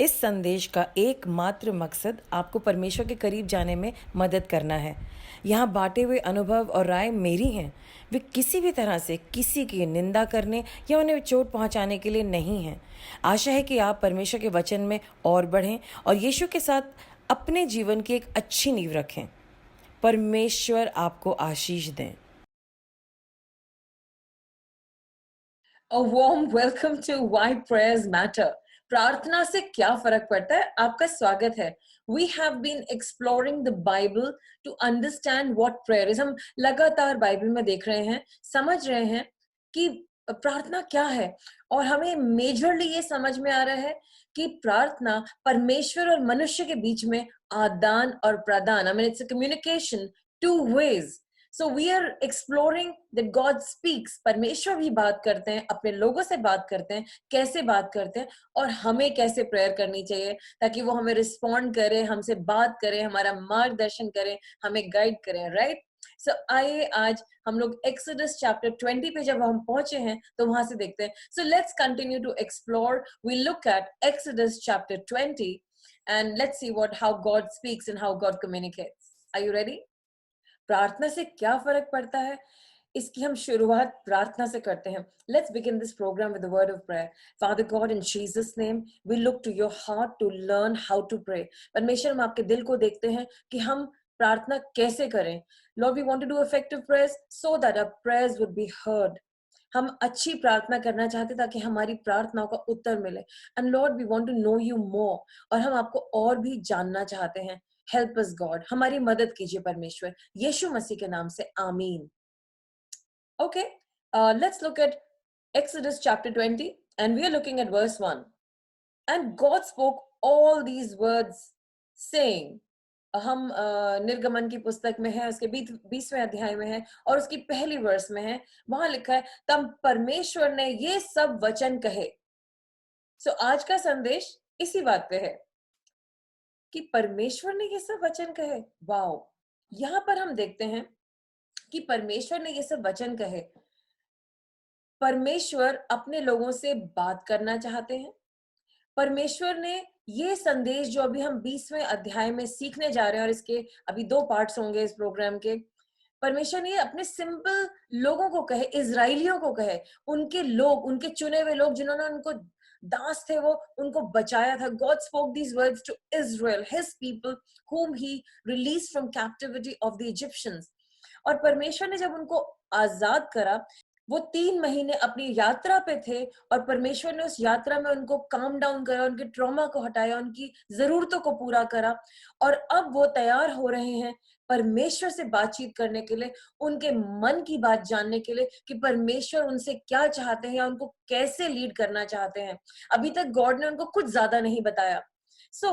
इस संदेश का एकमात्र मकसद आपको परमेश्वर के करीब जाने में मदद करना है। यहाँ बांटे हुए अनुभव और राय मेरी हैं। वे किसी भी तरह से किसी की निंदा करने या उन्हें चोट पहुंचाने के लिए नहीं हैं। आशा है कि आप परमेश्वर के वचन में और बढ़ें और यीशु के साथ अपने जीवन की एक अच्छी नींव रखें। परमेश्वर आपको आशीष दें। A warm welcome to Why Prayers Matter. प्रार्थना से क्या फर्क पड़ता है? आपका स्वागत है। We have been exploring the Bible to understand what prayer is. हम लगातार बाइबल में देख रहे हैं, समझ रहे हैं कि प्रार्थना क्या है, और हमें मेजरली ये समझ में आ रहा है कि प्रार्थना परमेश्वर और मनुष्य के बीच में आदान और प्रदान, I mean it's a communication two ways. So we are exploring that God speaks. परमेश्वर भी बात करते हैं, अपने लोगों से बात करते हैं, कैसे बात करते हैं, और हमें कैसे प्रेयर करनी चाहिए ताकि वो हमें रिस्पॉन्ड करे, हमसे बात करे, हमारा मार्गदर्शन करे, हमें गाइड करें, राइट? सो आइए आज हम लोग एक्सोडस चैप्टर 20 पे जब हम पहुंचे हैं तो वहां से देखते हैं. So let's continue to explore. We look at Exodus chapter 20 and let's see what how God speaks and how God communicates. Are you ready? प्रार्थना से क्या फर्क पड़ता है, इसकी हम शुरुआत प्रार्थना से करते हैं. Let's begin this programme with the word of prayer. Father God, in Jesus name we look to your heart to learn how to pray. परमेश्वर, हम आपके दिल को देखते हैं कि हम प्रार्थना कैसे करें. Lord, we want to do effective prayers so that our prayers would be heard. हम अच्छी प्रार्थना करना चाहते ताकि हमारी प्रार्थनाओं का उत्तर मिले. And Lord, we want to know you more, और हम आपको और भी जानना चाहते हैं. हेल्प अस गॉड, हमारी मदद कीजिए परमेश्वर, यीशु मसीह के नाम से, आमीन. Okay, let's look at Exodus chapter 20, and we are looking at verse 1. And God spoke all these words, saying, हम निर्गमन की पुस्तक में है, उसके 20वें अध्याय में है, और उसकी पहली वर्स में है. वहां लिखा है, तब परमेश्वर ने ये सब वचन कहे. सो आज का संदेश इसी बात पे है कि परमेश्वर ने ये सब वचन कहे. वाओ! यहां पर हम देखते हैं कि परमेश्वर ने ये सब वचन कहे. परमेश्वर अपने लोगों से बात करना चाहते हैं. परमेश्वर ने ये संदेश जो अभी हम 20वें अध्याय में सीखने जा रहे हैं, और इसके अभी 2 पार्ट्स होंगे इस प्रोग्राम के. परमेश्वर ने अपने सिंपल लोगों को कहे, इजराइलियों को कहे, उनके लोग, उनके चुने हुए लोग जिन्होंने उनको दास थे, वो उनको बचाया था. God spoke these words to Israel, his people whom he released from captivity of the Egyptians. और परमेश्वर ने जब उनको आजाद करा, वो 3 महीने अपनी यात्रा पे थे, और परमेश्वर ने उस यात्रा में उनको काम डाउन करा, उनके ट्रॉमा को हटाया, उनकी जरूरतों को पूरा करा. और अब वो तैयार हो रहे हैं परमेश्वर से बातचीत करने के लिए, उनके मन की बात जानने के लिए कि परमेश्वर उनसे क्या चाहते हैं या उनको कैसे लीड करना चाहते हैं. अभी तक गॉड ने उनको कुछ ज्यादा नहीं बताया. सो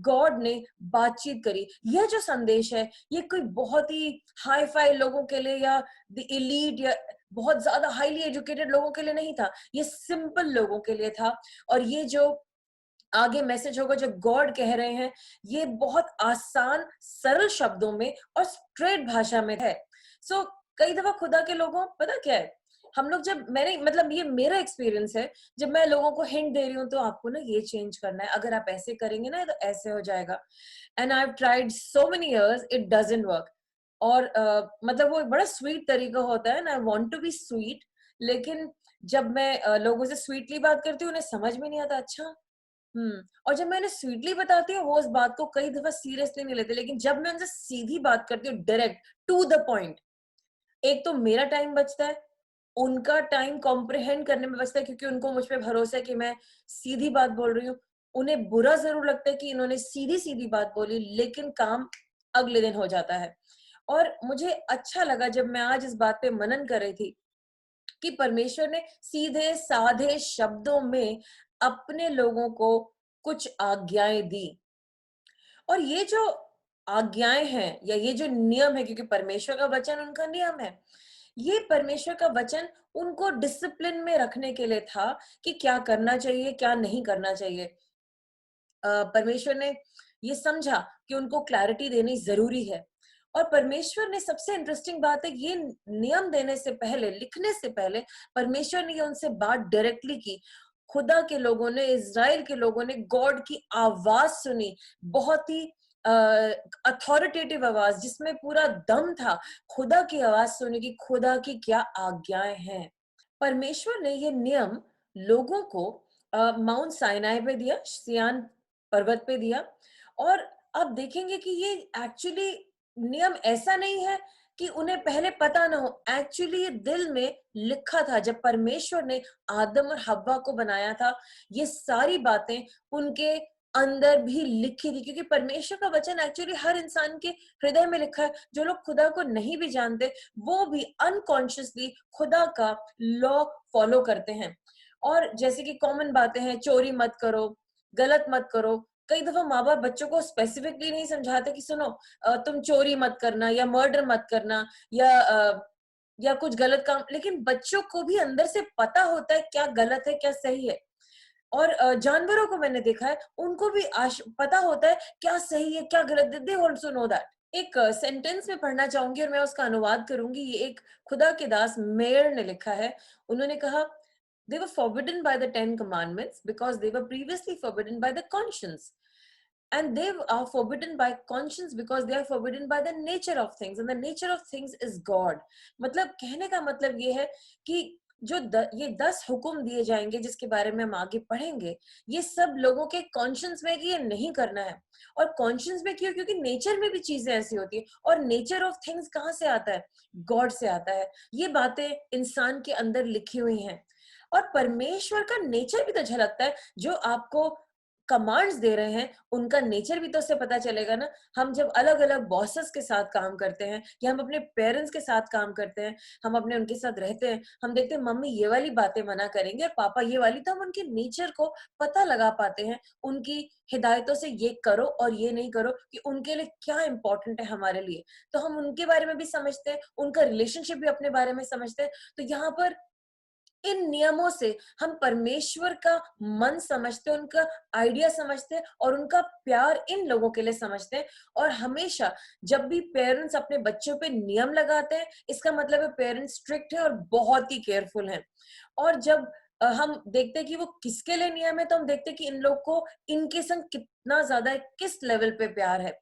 गॉड ने बातचीत करी. यह जो संदेश है, ये कोई बहुत ही हाई फाई लोगों के लिए या द एलीट या बहुत ज्यादा हाईली एजुकेटेड लोगों के लिए नहीं था. ये सिंपल लोगों के लिए था. और ये जो आगे मैसेज होगा जो गॉड कह रहे हैं, ये बहुत आसान सरल शब्दों में और स्ट्रेट भाषा में है. सो कई दफा खुदा के लोगों, पता क्या है, हम लोग जब, मैंने मतलब ये मेरा एक्सपीरियंस है, जब मैं लोगों को हिंट दे रही हूँ तो आपको ना ये चेंज करना है, अगर आप ऐसे करेंगे ना तो ऐसे हो जाएगा. And I have tried so many years, it doesn't work. और मतलब वो एक बड़ा स्वीट तरीका होता है, and I want to be sweet, लेकिन जब मैं लोगों से स्वीटली बात करती हूँ, उन्हें समझ में नहीं आता. अच्छा, और जब मैं उन्हें स्वीटली बताती हूँ, वो उस बात को कई दफा सीरियसली नहीं लेते. लेकिन जब मैं उनसे सीधी बात करती हूँ, डायरेक्ट टू द पॉइंट, एक तो मेरा टाइम बचता है, उनका टाइम कॉम्प्रिहेंड करने में बचता है, क्योंकि उनको मुझ पे भरोसा है कि मैं सीधी बात बोल रही हूँ. उन्हें बुरा जरूर लगता है कि इन्होंने सीधी सीधी बात बोली, लेकिन काम अगले दिन हो जाता है. और मुझे अच्छा लगा जब मैं आज इस बात पे मनन कर रही थी कि परमेश्वर ने सीधे साधे शब्दों में अपने लोगों को कुछ आज्ञाएं दी. और ये जो आज्ञाएं हैं या ये जो नियम है, क्योंकि परमेश्वर का वचन उनका नियम है, ये परमेश्वर का वचन उनको डिसिप्लिन में रखने के लिए था कि क्या करना चाहिए, क्या नहीं करना चाहिए. परमेश्वर ने ये समझा कि उनको क्लैरिटी देनी जरूरी है. और परमेश्वर ने, सबसे इंटरेस्टिंग बात है, ये नियम देने से पहले, लिखने से पहले, परमेश्वर ने ये उनसे बात डायरेक्टली की. खुदा के लोगों ने, इज़राइल के लोगों ने गॉड की आवाज सुनी, बहुत ही अथॉरिटेटिव आवाज जिसमें पूरा दम था, खुदा की आवाज सुनी कि खुदा की क्या आज्ञाएं हैं। परमेश्वर ने ये नियम लोगों को माउंट साइनाई पे दिया, सियान पर्वत पे दिया, और आप देखेंगे कि ये एक्चुअली नियम ऐसा नहीं है कि उन्हें पहले पता ना हो, एक्चुअली ये दिल में लिखा था। जब परमेश्वर ने आदम और हव्वा को बनाया था, ये सारी बातें उनके अंदर भी लिखी थी, क्योंकि परमेश्वर का वचन एक्चुअली हर इंसान के हृदय में लिखा है। जो लोग खुदा को नहीं भी जानते, वो भी अनकॉन्शियसली खुदा का लॉ फॉलो करते हैं। और जैसे कि कॉमन बातें हैं, चोरी मत करो, गलत मत करो। कई दफा माँ बाप बच्चों को स्पेसिफिकली नहीं समझाते कि सुनो, तुम चोरी मत करना या मर्डर मत करना या कुछ गलत काम, लेकिन बच्चों को भी अंदर से पता होता है क्या गलत है क्या सही है। और जानवरों को मैंने देखा है, उनको भी पता होता है क्या सही है क्या गलत, दे ऑल्सो नो दैट। एक सेंटेंस में पढ़ना चाहूंगी और मैं उसका अनुवाद करूंगी। ये एक खुदा के दास मेयर ने लिखा है। उन्होंने कहा, they were forbidden by the 10 commandments because they were previously forbidden by the conscience, and they are forbidden by conscience because they are forbidden by the nature of things, and the nature of things is God। मतलब कहने का मतलब ये है कि ये 10 हुक्म दिए जाएंगे जिसके बारे में हम आगे पढ़ेंगे, ये सब लोगों के कॉन्शियस में कि ये नहीं करना है। और कॉन्शियस में क्यों? क्योंकि नेचर में भी चीजें ऐसी होती है, और नेचर ऑफ थिंग्स कहाँ से आता है? गॉड से आता है। ये बातें इंसान के अंदर लिखी हुई हैं, और परमेश्वर का नेचर भी तो झलकता है। जो आपको कमांड्स दे रहे हैं, उनका नेचर भी तो उससे पता चलेगा ना। हम जब अलग अलग बॉसेस के साथ काम करते हैं, या हम अपने पेरेंट्स के साथ काम करते हैं, हम अपने उनके साथ रहते हैं, हम देखते हैं मम्मी ये वाली बातें मना करेंगे और पापा ये वाली, तो हम उनके नेचर को पता लगा पाते हैं। उनकी हिदायतों से ये करो और ये नहीं करो कि उनके लिए क्या इंपॉर्टेंट है हमारे लिए, तो हम उनके बारे में भी समझते हैं, उनका रिलेशनशिप भी अपने बारे में समझते हैं। तो यहाँ पर इन नियमों से हम परमेश्वर का मन समझते हैं, उनका आइडिया समझते हैं, और उनका प्यार इन लोगों के लिए समझते हैं। और हमेशा जब भी पेरेंट्स अपने बच्चों पे नियम लगाते हैं, इसका मतलब है पेरेंट्स स्ट्रिक्ट है और बहुत ही केयरफुल हैं। और जब हम देखते हैं कि वो किसके लिए नियम है, तो हम देखते हैं कि इन लोग को इनके संग कितना ज्यादा, किस लेवल पे प्यार है।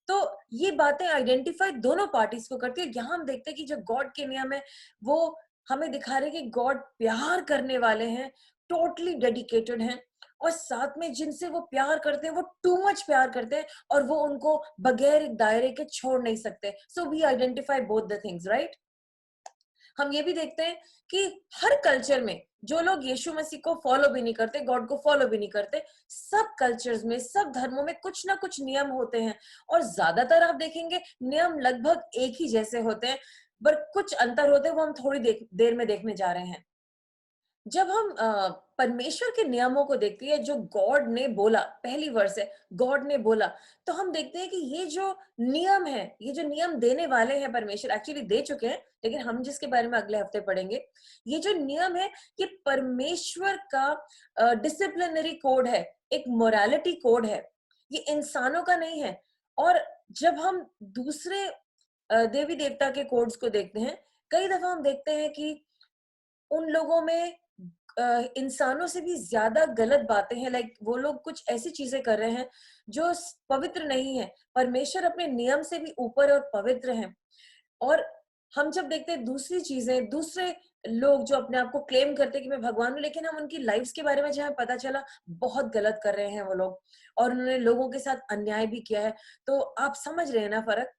तो ये बातें आइडेंटिफाई दोनों पार्टीज को करती है। यहाँ हम देखते हैं कि जो गॉड के नियम है, वो हमें दिखा रहे हैं कि गॉड प्यार करने वाले हैं, टोटली डेडिकेटेड हैं, और साथ में जिनसे वो प्यार करते हैं वो टू मच प्यार करते हैं, और वो उनको बगैर एक दायरे के छोड़ नहीं सकते। So we identify both the things, right. हम ये भी देखते हैं कि हर कल्चर में जो लोग यीशु मसीह को फॉलो भी नहीं करते, गॉड को फॉलो भी नहीं करते, सब कल्चर्स में, सब धर्मों में कुछ ना कुछ नियम होते हैं, और ज्यादातर आप देखेंगे नियम लगभग एक ही जैसे होते हैं, पर कुछ अंतर होते हैं, वो हम थोड़ी देर में देखने जा रहे हैं। जब हम परमेश्वर के नियमों को देखते हैं, जो गॉड ने बोला, पहली वर्स है गॉड ने बोला, तो हम देखते हैं कि ये जो नियम है, ये जो नियम देने वाले हैं परमेश्वर, एक्चुअली दे चुके हैं, लेकिन हम जिसके बारे में अगले हफ्ते पढ़ेंगे, ये जो नियम है, ये परमेश्वर का डिसिप्लिनरी कोड है, एक मोरालिटी कोड है, ये इंसानों का नहीं है। और जब हम दूसरे देवी देवता के कोड्स को देखते हैं, कई दफा हम देखते हैं कि उन लोगों में इंसानों से भी ज्यादा गलत बातें हैं। लाइक वो लोग कुछ ऐसी चीजें कर रहे हैं जो पवित्र नहीं है। परमेश्वर अपने नियम से भी ऊपर और पवित्र हैं। और हम जब देखते हैं दूसरी चीजें, दूसरे लोग जो अपने आप को क्लेम करते हैं कि मैं भगवान हूँ, लेकिन हम उनकी लाइफ्स के बारे में जब हमें पता चला बहुत गलत कर रहे हैं वो लोग, और उन्होंने लोगों के साथ अन्याय भी किया है, तो आप समझ रहे हैं ना फर्क।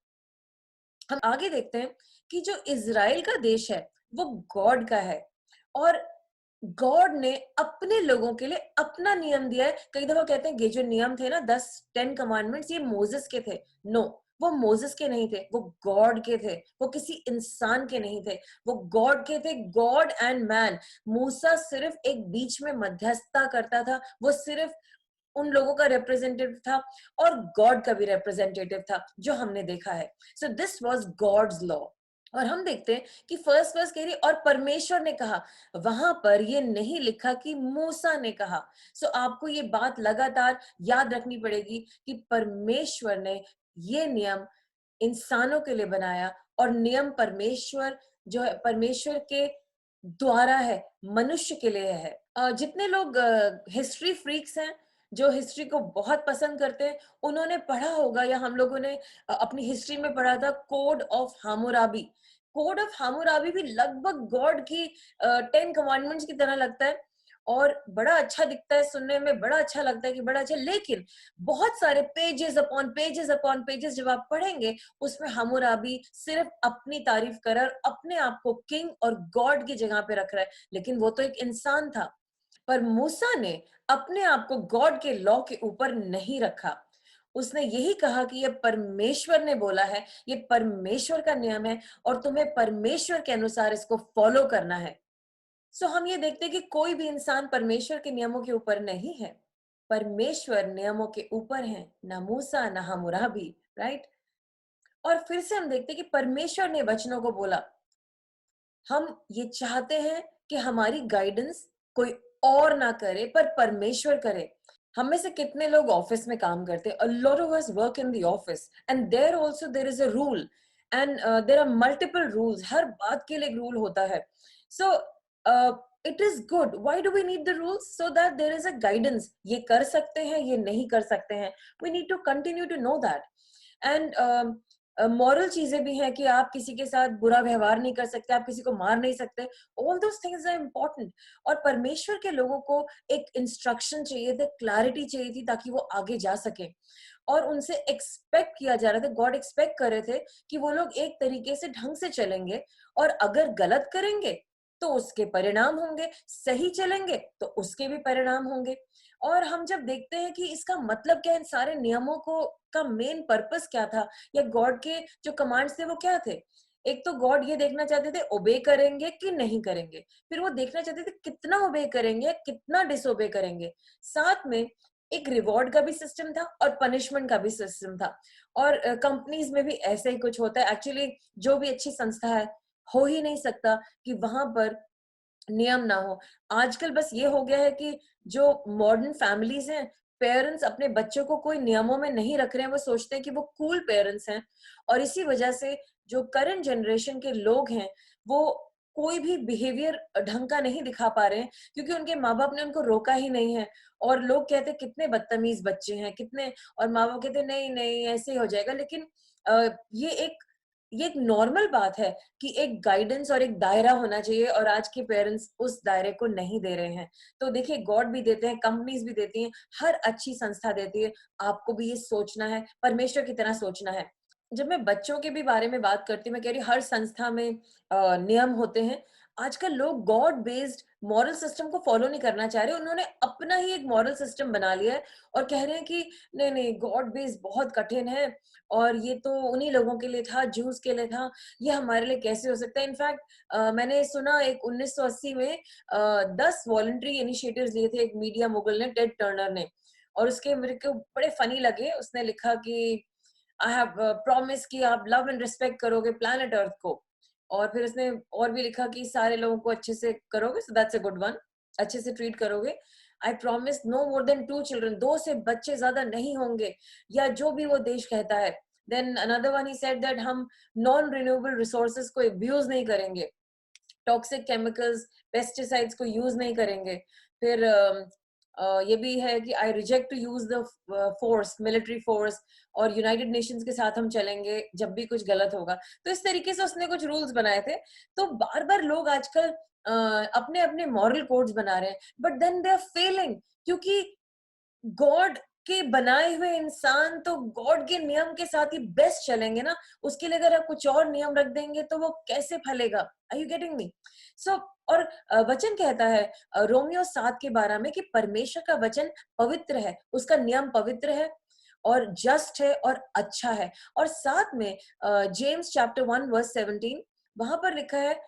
हम आगे देखते हैं कि जो इज़राइल का देश है, वो गॉड का है, और गॉड ने अपने लोगों के लिए अपना नियम दिया है। कई दफा कहते हैं ये जो नियम थे ना, 10 कमांडमेंट्स, ये मोसेस के थे। नो, वो मोसेस के नहीं थे, वो गॉड के थे। वो किसी इंसान के नहीं थे, वो गॉड के थे। God and man. मूसा सिर्फ एक बीच में मध्यस्थता करता था, वो सिर्फ उन लोगों का रिप्रेजेंटेटिव था, और गॉड का भी रिप्रेजेंटेटिव था, जो हमने देखा है। So this was God's law. और हम देखते हैं कि फर्स्ट वर्स कह रही और परमेश्वर ने कहा, वहां पर ये नहीं लिखा कि मूसा ने कहा। सो आपको ये बात लगातार याद रखनी पड़ेगी कि परमेश्वर ने ये नियम इंसानों के लिए बनाया, और नियम परमेश्वर जो है, परमेश्वर के द्वारा है, मनुष्य के लिए है। जितने लोग हिस्ट्री फ्रीक्स हैं, जो हिस्ट्री को बहुत पसंद करते हैं, उन्होंने पढ़ा होगा या हम लोगों ने अपनी हिस्ट्री में पढ़ा था कोड ऑफ हामुराबी। कोड ऑफ हामुराबी भी लगभग गॉड की 10 कमांडमेंट्स की तरह लगता है और बड़ा अच्छा दिखता है सुनने में, बड़ा अच्छा लगता है कि बड़ा अच्छा, लेकिन बहुत सारे पेजेस अपॉन पेजेस जब आप पढ़ेंगे, उसमें हम्मुराबी सिर्फ अपनी तारीफ कर रहा है और अपने आप को किंग और गॉड की जगह पे रख रहा है, लेकिन वो तो एक इंसान था। पर मूसा ने अपने आप को गॉड के लॉ के ऊपर नहीं रखा। उसने यही कहा कि ये परमेश्वर ने बोला है, ये परमेश्वर का नियम है और तुम्हें परमेश्वर के अनुसार इसको फॉलो करना है। सो हम ये देखते हैं कि कोई भी इंसान परमेश्वर के नियमों के ऊपर नहीं है। परमेश्वर नियमों के ऊपर है, ना मूसा ना हम्मुराबी, राइट? और फिर से हम देखते हैं कि परमेश्वर ने वचनों को बोला, हम ये चाहते हैं कि हमारी गाइडेंस कोई और ना करे पर परमेश्वर करे। हम में से कितने लोग ऑफिस में काम करते हैं? A lot of us work in the office and there also there is a rule and there are multiple rules. हर बात के लिए एक रूल होता है। So uh, it is good. Why do we need the rules? So that there is a guidance. ये कर सकते हैं, ये नहीं कर सकते हैं। We need to continue to know that. And moral चीजें भी हैं कि आप किसी के साथ बुरा व्यवहार नहीं कर सकते, आप किसी को मार नहीं सकते। All those things are important. और परमेश्वर के लोगों को एक इंस्ट्रक्शन चाहिए थे, क्लैरिटी चाहिए थी ताकि वो आगे जा सके। और उनसे एक्सपेक्ट किया जा रहा था, गॉड एक्सपेक्ट कर रहे थे कि वो लोग एक तरीके से ढंग से चलेंगे और अगर गलत करेंगे तो उसके परिणाम होंगे, सही चलेंगे तो उसके भी परिणाम होंगे। और हम जब देखते हैं कि इसका मतलब क्या है, इन सारे नियमों को का मेन पर्पस क्या था या गॉड के जो कमांड्स थे वो क्या थे? एक तो गॉड ये देखना चाहते थे ओबे करेंगे कि नहीं करेंगे, फिर वो देखना चाहते थे कितना ओबे करेंगे, कितना डिसोबे करेंगे। साथ में एक रिवॉर्ड का भी सिस्टम था और पनिशमेंट का भी सिस्टम था। और कंपनीज में भी ऐसे ही कुछ होता है। एक्चुअली जो भी अच्छी संस्था है, हो ही नहीं सकता कि वहां पर नियम ना हो। आजकल बस ये हो गया है कि जो मॉडर्न फैमिलीज हैं, पेरेंट्स अपने बच्चों को कोई नियमों में नहीं रख रहे हैं, वो सोचते हैं कि वो कूल पेरेंट्स हैं। और इसी वजह से जो करंट जनरेशन के लोग हैं, वो कोई भी बिहेवियर ढंग का नहीं दिखा पा रहे हैं क्योंकि उनके माँ बाप ने उनको रोका ही नहीं है। और लोग कहते हैं कितने बदतमीज बच्चे हैं, कितने, और माँ बाप कहते हैं नहीं नहीं ऐसे ही हो जाएगा। लेकिन ये एक नॉर्मल बात है कि एक गाइडेंस और एक दायरा होना चाहिए और आज के पेरेंट्स उस दायरे को नहीं दे रहे हैं। तो देखिए, गॉड भी देते हैं, कंपनीज भी देती हैं, हर अच्छी संस्था देती है। आपको भी ये सोचना है, परमेश्वर की तरह सोचना है। जब मैं बच्चों के भी बारे में बात करती हूँ, मैं कह रही हूँ हर संस्था में नियम होते हैं। आजकल लोग गॉड बेस्ड मॉरल सिस्टम को फॉलो नहीं करना चाह रहे, उन्होंने अपना ही एक मॉरल सिस्टम बना लिया है और कह रहे हैं कि नहीं नहीं, गॉड बेस्ड बहुत कठिन है और ये तो उन्हीं लोगों के लिए था, जूस के लिए था, ये हमारे लिए कैसे हो सकता है। इनफैक्ट मैंने सुना एक 1980 में 10 वॉलंटरी इनिशिएटिव्स लिए थे एक मीडिया मुगल ने, टेड टर्नर ने। और उसके मेरे को बड़े फनी लगे। उसने लिखा कि आई हैव प्रॉमिस कि आप लव एंड रिस्पेक्ट करोगे प्लैनेट अर्थ को। और फिर उसने और भी लिखा कि सारे लोगों को अच्छे से करोगे, so that's a good one, अच्छे से ट्रीट करोगे। I promise no more than 2 children, 2 से बच्चे ज्यादा नहीं होंगे, या जो भी वो देश कहता है। Then another one he said that हम नॉन रिन्यूएबल रिसोर्सेज को अब्यूज नहीं करेंगे, टॉक्सिक केमिकल्स, पेस्टिसाइड्स को यूज नहीं करेंगे। फिर ये भी है कि I reject to use the force, military force, और यूनाइटेड नेशंस के साथ हम चलेंगे जब भी कुछ गलत होगा। तो इस तरीके से उसने कुछ रूल्स बनाए थे। तो बार बार लोग आजकल अपने अपने मॉरल कोड्स बना रहे हैं, but then they are failing, क्योंकि गॉड के बनाए हुए इंसान तो गॉड के नियम के साथ ही बेस्ट चलेंगे ना। उसके लिए अगर आप कुछ और नियम रख देंगे तो वो कैसे फलेगा? Are you getting me? So और वचन कहता है रोमियो 7 के 12 में कि परमेश्वर का वचन पवित्र है, उसका नियम पवित्र है और जस्ट है और अच्छा है। और साथ में जेम्स चैप्टर 1 वर्स 17, वहां पर लिखा है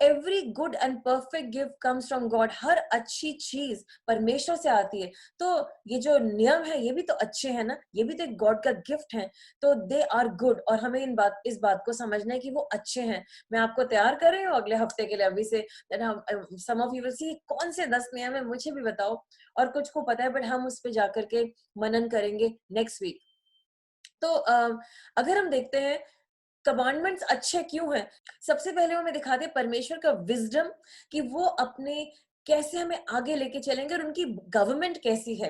every good and perfect gift comes from God, हर अच्छी चीज परमेश्वर से आती है। तो ये जो नियम है ये भी तो अच्छे हैं ना, ये भी तो एक गॉड का गिफ्ट है। तो दे आर गुड, और हमें इस बात को समझना है कि वो अच्छे हैं। मैं आपको तैयार कर रही हूँ अगले हफ्ते के लिए अभी से, दैट हम सम ऑफ यू विल सी कौन से 10 नियम है, मुझे भी बताओ। और कुछ को पता है बट हम उस पे जाकर के मनन करेंगे नेक्स्ट वीक। तो अगर हम देखते हैं कमांडमेंट्स अच्छे क्यों हैं? सबसे पहले वो हमें दिखाते हैं परमेश्वर का विज़डम, कि वो अपने कैसे हमें आगे लेके चलेंगे और उनकी गवर्नमेंट कैसी है।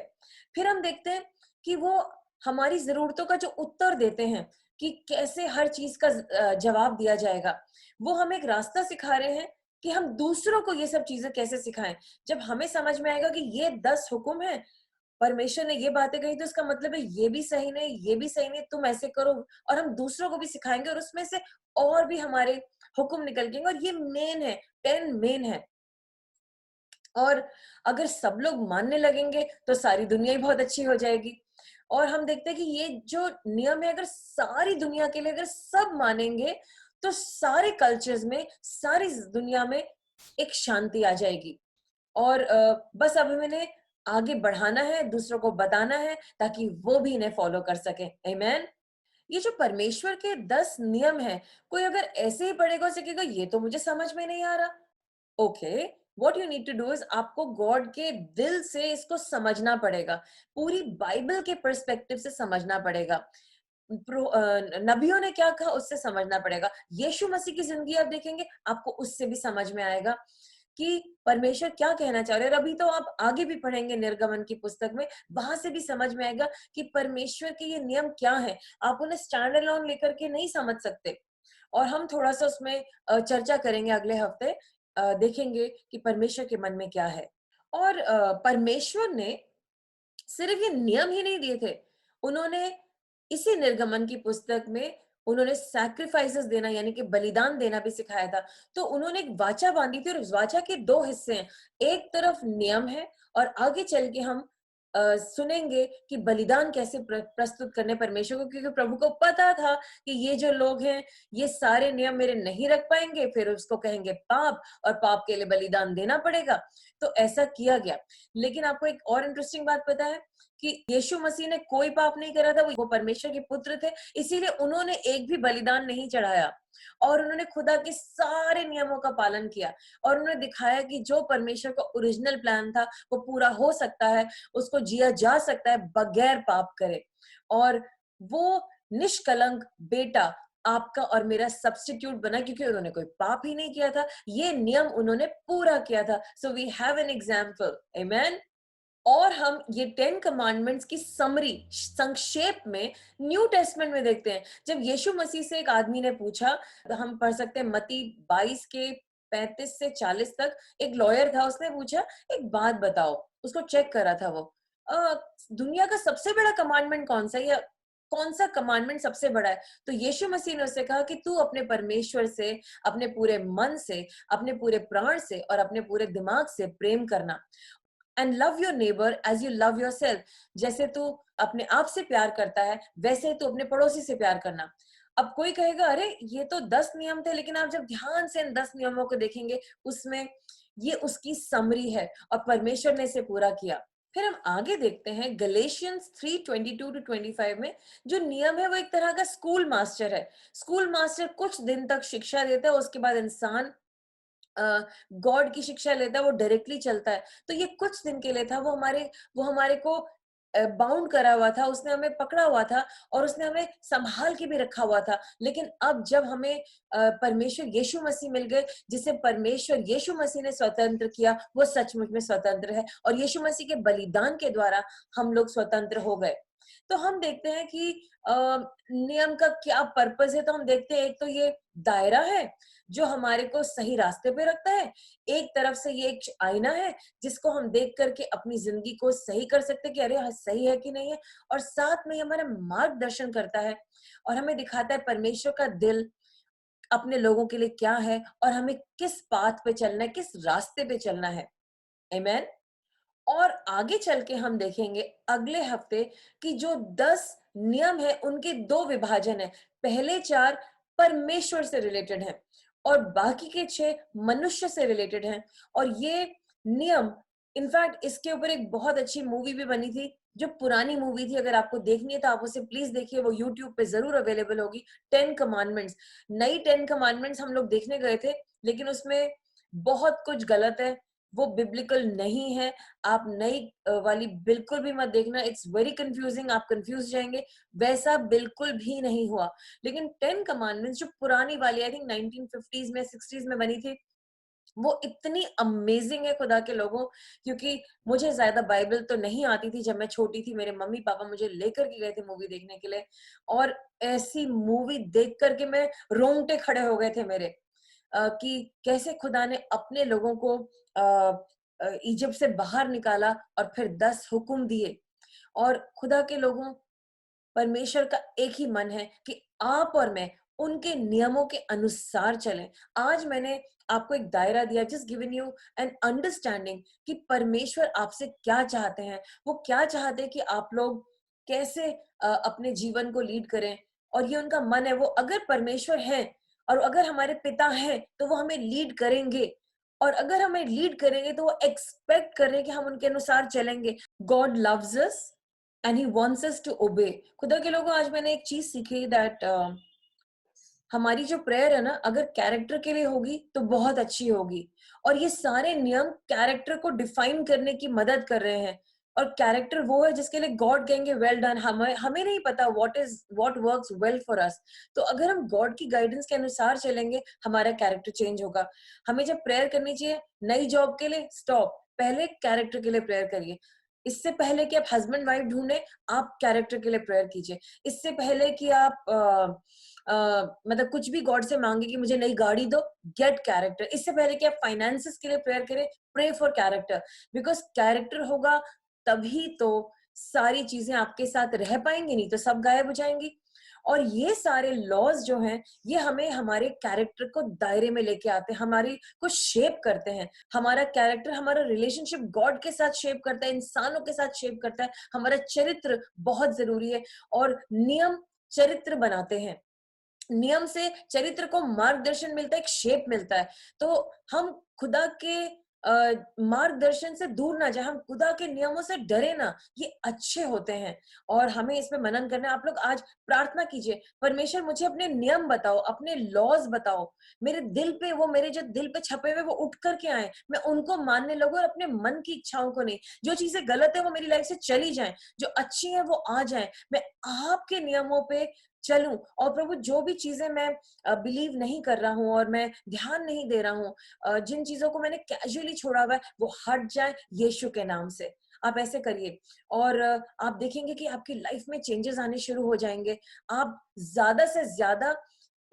फिर हम देखते हैं कि वो हमारी ज़रूरतों का जो उत्तर देते हैं, कि कैसे हर चीज़ का जवाब दिया जाएगा। वो हमें एक रास्ता सिखा रहे हैं कि हम दूसरों को ये सब चीज़ें कैसे सिखाएँ। जब हमें समझ में आएगा कि ये 10 हुक्म हैं, परमेश्वर ने ये बातें कही, तो इसका मतलब है ये भी सही नहीं, ये भी सही नहीं, तुम ऐसे करो, और हम दूसरों को भी सिखाएंगे और उसमें से और भी हमारे हुक्म निकल के आएंगे, और ये मेन है, 10 मेन है। और अगर सब लोग मानने लगेंगे तो सारी दुनिया ही बहुत अच्छी हो जाएगी। और हम देखते हैं कि ये जो नियम है, अगर सारी दुनिया के लिए अगर सब मानेंगे, तो सारे कल्चर्स में, सारी दुनिया में एक शांति आ जाएगी। और बस अब हमें इन्हें आगे बढ़ाना है, दूसरों को बताना है, ताकि वो भी इन्हें फॉलो कर सकें। आमेन। ये जो परमेश्वर के 10 नियम हैं, कोई अगर ऐसे ही पढ़ेगा और सीखेगा, ये तो मुझे समझ में नहीं आ रहा। Okay, what you need to do is, आपको गॉड के दिल से इसको समझना पड़ेगा, पूरी बाइबल के पर्सपेक्टिव से समझना पड़ेगा। नबियों ने क्या कहा उससे समझना पड़ेगा। यीशु मसीह की जिंदगी आप देखेंगे, आपको उससे भी समझ में आएगा कि परमेश्वर क्या कहना चाह रहे हैं। और अभी तो आप आगे भी पढ़ेंगे निर्गमन की पुस्तक में, वहां से भी समझ में आएगा कि परमेश्वर के ये नियम क्या है। आप उन्हें स्टैंड अलोन लेकर के नहीं समझ सकते। और हम थोड़ा सा उसमें चर्चा करेंगे अगले हफ्ते, देखेंगे कि परमेश्वर के मन में क्या है। और परमेश्वर ने सिर्फ ये नियम ही नहीं दिए थे, उन्होंने इसी निर्गमन की पुस्तक में उन्होंने सैक्रिफाइसेस देना, यानी कि बलिदान देना भी सिखाया था। तो उन्होंने एक वाचा बांधी थी, और उस वाचा के 2 हिस्से हैं। एक तरफ नियम है, और आगे चल के हम सुनेंगे कि बलिदान कैसे प्रस्तुत करने परमेश्वर को, क्योंकि प्रभु को पता था कि ये जो लोग हैं, ये सारे नियम मेरे नहीं रख पाएंगे, फिर उसको कहेंगे पाप, और पाप के लिए बलिदान देना पड़ेगा। तो ऐसा किया गया। लेकिन आपको एक और इंटरेस्टिंग बात पता है कि यीशु मसीह ने कोई पाप नहीं करा था, वो परमेश्वर के पुत्र थे, इसीलिए उन्होंने एक भी बलिदान नहीं चढ़ाया, और उन्होंने खुदा के सारे नियमों का पालन किया। और उन्होंने दिखाया कि जो परमेश्वर का ओरिजिनल प्लान था वो पूरा हो सकता है, उसको जिया जा सकता है बगैर पाप करे। और वो निष्कलंक बेटा आपका और मेरा सब्स्टिट्यूट बना, क्योंकि उन्होंने कोई पाप ही नहीं किया था, ये नियम उन्होंने पूरा किया था। So we have an example. Amen. और हम ये 10 कमांडमेंट्स की समरी, संक्षेप में न्यू टेस्टमेंट में देखते हैं। जब यीशु मसीह से एक आदमी ने पूछा, तो हम पढ़ सकते हैं मत्ती 22 के 35 से 40 तक। एक लॉयर था, उसने पूछा, एक बात बताओ, उसको चेक करा था वो, "अ, दुनिया का सबसे बड़ा कमांडमेंट कौन सा है, या कौन सा कमांडमेंट सबसे बड़ा है?" तो यीशु मसीह ने उससे कहा कि तू अपने परमेश्वर से, अपने पूरे मन से, अपने पूरे प्राण से और अपने पूरे दिमाग से प्रेम करना, and love your neighbour as you love your self. जैसे तू अपने आप से प्यार करता है, वैसे ही तू अपने पड़ोसी से प्यार करना। अब कोई कहेगा, अरे ये तो 10 नियम थे, लेकिन आप जब ध्यान से इन 10 नियमों को देखेंगे, उसमें ये उसकी समरी है, और परमेश्वर ने इसे पूरा किया। फिर हम आगे देखते हैं गलेशियंस 3:22-25 में। जो नियम है वो एक तरह का स्कूल मास्टर है। स्कूल मास्टर कुछ दिन तक शिक्षा देता है, उसके बाद इंसान गॉड की शिक्षा लेता है, वो डायरेक्टली चलता है। तो ये कुछ दिन के लिए था, वो हमारे को बाउंड करा हुआ था, उसने हमें पकड़ा हुआ था, और उसने हमें संभाल के भी रखा हुआ था। लेकिन अब जब हमें परमेश्वर यीशु मसीह मिल गए, जिसे परमेश्वर यीशु मसीह ने स्वतंत्र किया, वो सचमुच में स्वतंत्र है, और यीशु मसीह के बलिदान के द्वारा हम लोग स्वतंत्र हो गए। तो हम देखते हैं कि नियम का क्या पर्पस है। तो हम देखते हैं, एक तो ये दायरा है जो हमारे को सही रास्ते पे रखता है। एक तरफ से ये एक आईना है, जिसको हम देख करके अपनी जिंदगी को सही कर सकते हैं कि अरे सही है कि नहीं है। और साथ में ये हमारा मार्गदर्शन करता है, और हमें दिखाता है परमेश्वर का दिल अपने लोगों के लिए क्या है, और हमें किस पाथ पे चलना है, किस रास्ते पे चलना है। आमेन। और आगे चल के हम देखेंगे अगले हफ्ते कि जो 10 नियम है, उनके 2 विभाजन है। पहले 4 परमेश्वर से रिलेटेड हैं, और बाकी के 6 मनुष्य से रिलेटेड हैं। और ये नियम, इनफैक्ट इसके ऊपर एक बहुत अच्छी मूवी भी बनी थी, जो पुरानी मूवी थी। अगर आपको देखनी है तो आप उसे प्लीज देखिए, वो यूट्यूब पे जरूर अवेलेबल होगी। 10 कमांडमेंट्स, नई 10 कमांडमेंट्स हम लोग देखने गए थे, लेकिन उसमें बहुत कुछ गलत है। वो बिब्लिकल नहीं है। आप नई वाली बिल्कुल भी मत देखना, इट्स वेरी कंफ्यूजिंग, आप कंफ्यूज जाएंगे। वैसा बिल्कुल भी नहीं हुआ। लेकिन 10 कमांडमेंट्स जो पुरानी वाली, आई थिंक 1950s में 60s में बनी थी, वो इतनी अमेजिंग है खुदा के लोगों। क्योंकि मुझे ज्यादा बाइबल तो नहीं आती थी जब मैं छोटी थी, मेरे मम्मी पापा मुझे लेकर के गए थे मूवी देखने के लिए, और ऐसी मूवी देख करके मैं रोंगटे खड़े हो गए थे मेरे, कि कैसे खुदा ने अपने लोगों को इजिप्ट से बाहर निकाला और फिर 10 हुक्म दिए। और खुदा के लोगों, परमेश्वर का एक ही मन है कि आप और मैं उनके नियमों के अनुसार चलें। आज मैंने आपको एक दायरा दिया, just given you an understanding कि परमेश्वर आपसे क्या चाहते हैं। वो क्या चाहते हैं कि आप लोग कैसे अपने जीवन को लीड करें, और ये उनका मन है। वो अगर परमेश्वर है और अगर हमारे पिता हैं तो वो हमें लीड करेंगे, और अगर हमें लीड करेंगे तो वो एक्सपेक्ट कर रहे हैं कि हम उनके अनुसार चलेंगे। God loves us and he wants us to obey. खुदा के लोगों, आज मैंने एक चीज सीखी दैट हमारी जो प्रेयर है ना, अगर कैरेक्टर के लिए होगी तो बहुत अच्छी होगी। और ये सारे नियम कैरेक्टर को डिफाइन करने की मदद कर रहे हैं। और कैरेक्टर वो है जिसके लिए गॉड कहेंगे वेल डन। हमें हमें नहीं पता what works well for us. तो अगर हम गॉड की गाइडेंस के अनुसार चलेंगे, हमारा कैरेक्टर चेंज होगा। हमें जब प्रेयर करनी चाहिए नई जॉब के लिए, स्टॉप, पहले कैरेक्टर के लिए प्रेयर करिए। इससे पहले कि आप हस्बैंड वाइफ ढूंढे, आप कैरेक्टर के लिए प्रेयर कीजिए। इससे पहले कि आप मतलब कुछ भी गॉड से मांगे कि मुझे नई गाड़ी दो, गेट कैरेक्टर। इससे पहले कि आप फाइनेंसेस के लिए प्रेयर करें, pray for character. Because character होगा तभी तो सारी चीजें आपके साथ रह पाएंगी, नहीं तो सब गायब हो जाएंगी। और ये सारे लॉज जो हैं, ये हमें हमारे कैरेक्टर को दायरे में लेके आते हैं, हमारी को शेप करते हैं। हमारा कैरेक्टर हमारा रिलेशनशिप गॉड के साथ शेप करता है, इंसानों के साथ शेप करता है। हमारा चरित्र बहुत जरूरी है, और नियम चरित्र बनाते हैं। नियम से चरित्र को मार्गदर्शन मिलता है, एक शेप मिलता है। तो हम खुदा के मार्गदर्शन से दूर ना जाए, हम खुदा के नियमों से डरे ना, ये अच्छे होते हैं। और हमें इसमें मनन करना है। आप लोग आज प्रार्थना कीजिए, परमेश्वर मुझे अपने नियम बताओ, अपने लॉज बताओ, मेरे दिल पे, वो मेरे जो दिल पे छपे हुए वो उठ करके आए, मैं उनको मानने लगूं और अपने मन की इच्छाओं को नहीं। जो चीजें गलत है वो मेरी लाइफ से चली जाएं, जो अच्छी है वो आ जाएं। मैं आपके नियमों पे चलूं। और प्रभु, जो भी चीजें मैं बिलीव नहीं कर रहा हूँ और मैं ध्यान नहीं दे रहा हूँ, जिन चीजों को मैंने कैजुअली छोड़ा हुआ है, वो हट जाए यीशु के नाम से। आप ऐसे करिए, और आप देखेंगे कि आपकी लाइफ में चेंजेस आने शुरू हो जाएंगे। आप ज्यादा से ज्यादा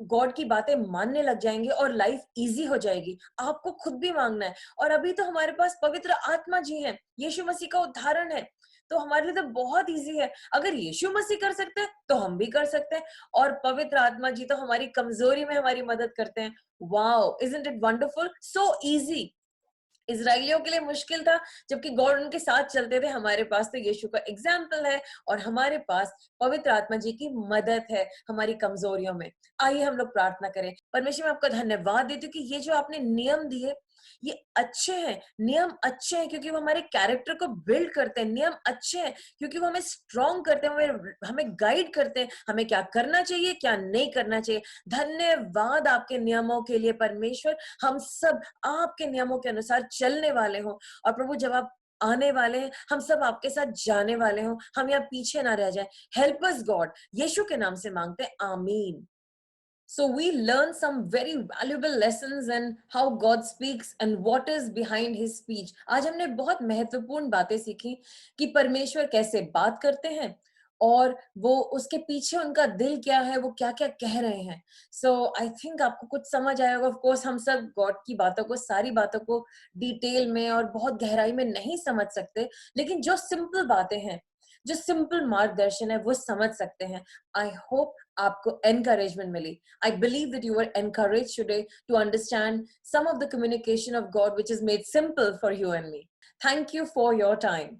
गॉड की बातें मानने लग जाएंगे और लाइफ इजी हो जाएगी। आपको खुद भी मांगना है। और अभी तो हमारे पास पवित्र आत्मा जी है, यीशु मसीह का उदाहरण है, तो हमारे लिए तो बहुत इजी है। अगर यीशु मसीह कर सकते हैं तो हम भी कर सकते हैं। और पवित्र आत्मा जी तो हमारी कमजोरी में हमारी मदद करते हैं। Wow, isn't it wonderful, so easy. इजराइलियों के लिए मुश्किल था, जबकि गॉड उनके साथ चलते थे। हमारे पास तो यीशु का एग्जाम्पल है, और हमारे पास पवित्र आत्मा जी की मदद है हमारी कमजोरियों में। आइए हम लोग प्रार्थना करें। परमेश्वर, मैं आपका धन्यवाद देती हूँ कि ये जो आपने नियम दिए, ये अच्छे हैं। नियम अच्छे हैं क्योंकि वो हमारे कैरेक्टर को बिल्ड करते हैं। नियम अच्छे हैं क्योंकि वो हमें स्ट्रॉन्ग करते हैं, हमें गाइड करते हैं, हमें क्या करना चाहिए, क्या नहीं करना चाहिए। धन्यवाद आपके नियमों के लिए परमेश्वर। हम सब आपके नियमों के अनुसार चलने वाले हों। और प्रभु, जब आप आने वाले हैं, हम सब आपके साथ जाने वाले हों, हम यहाँ पीछे ना रह जाए। हेल्प अस गॉड, यीशु के नाम से मांगते हैं, आमीन। So we learn some very valuable lessons and how God speaks and what is behind his speech. आज हमने बहुत महत्वपूर्ण बातें सीखी कि परमेश्वर कैसे बात करते हैं, और वो उसके पीछे उनका दिल क्या है, वो क्या क्या कह रहे हैं। सो आई थिंक आपको कुछ समझ आया होगा। ऑफ कोर्स हम सब गॉड की बातों को, सारी बातों को डिटेल में और बहुत गहराई में नहीं समझ सकते, लेकिन जो सिंपल बातें हैं, जो सिंपल मार्गदर्शन है, वो समझ सकते हैं। आई होप आपको एनकरेजमेंट मिली। I believe that you were encouraged today to understand some of the communication of God, which is made simple for you and me. Thank you for your time.